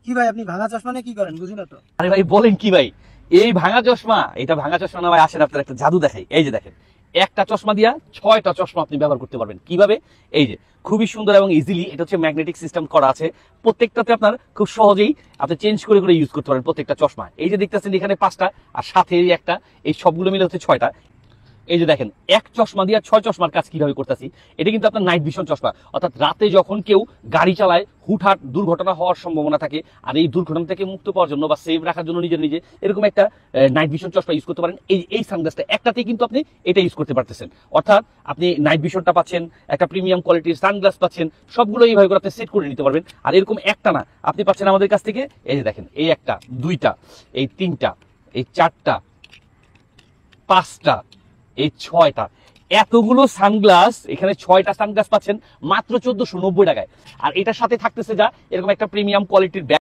কি ভাই আপনি ভাঙা চশমা নিয়ে কি করেন বুঝি না তো। আরে ভাই বলেন কি ভাই, এই ভাঙা চশমা, এটা ভাঙা চশমা না ভাই, আসেন আপনার একটা জাদু দেখাই। এই যে দেখেন, একটা চশমা দিয়া 6টা চশমা আপনি ব্যবহার করতে পারবেন। কিভাবে? এই যে খুবই সুন্দর এবং ইজিলি, এটা হচ্ছে ম্যাগনেটিক সিস্টেম করা আছে। প্রত্যেকটাতে আপনার খুব সহজেই আপনি চেঞ্জ করে করে ইউজ করতে পারবেন প্রত্যেকটা চশমা। এই যে দেখতেছেন এখানে 5টা আর সাথে এই একটা, এই সবগুলো মিলে হচ্ছে 6টা। এই যে দেখেন, এক চশমা দিয়ে 6 চশমার কাজ কিভাবে করতেছি। এটা কিন্তু আপনার নাইট ভিশন চশমা, অর্থাৎ রাতে যখন কেউ গাড়ি চালায় হুটহাট দুর্ঘটনা হওয়ার সম্ভাবনা থাকে, আর এই দুর্ঘটনা থেকে মুক্ত পাওয়ার জন্য বা সেভ রাখার জন্য নিজে নিজে এরকম একটা নাইট ভিশন চশমা ইউজ করতে পারেন। এই সানগ্লাসটা একটাতেই কিন্তু আপনি এটা ইউজ করতে পারতেছেন, অর্থাৎ আপনি নাইট ভিশনটা পাচ্ছেন, একটা প্রিমিয়াম কোয়ালিটির সানগ্লাস পাচ্ছেন, সবগুলো এইভাবে করে আপনি সেট করে নিতে পারবেন। আর এরকম একটা না, আপনি পাচ্ছেন আমাদের কাছ থেকে। এই যে দেখেন, এই একটা, দুইটা, এই তিনটা, এই চারটা, 5টা, এই 6টা, এতগুলো সানগ্লাস, এখানে 6টা সানগ্লাস পাচ্ছেন মাত্র 1490 টাকায়। আর এটার সাথে থাকতেছে যা এরকম একটা প্রিমিয়াম কোয়ালিটির ব্যাগ।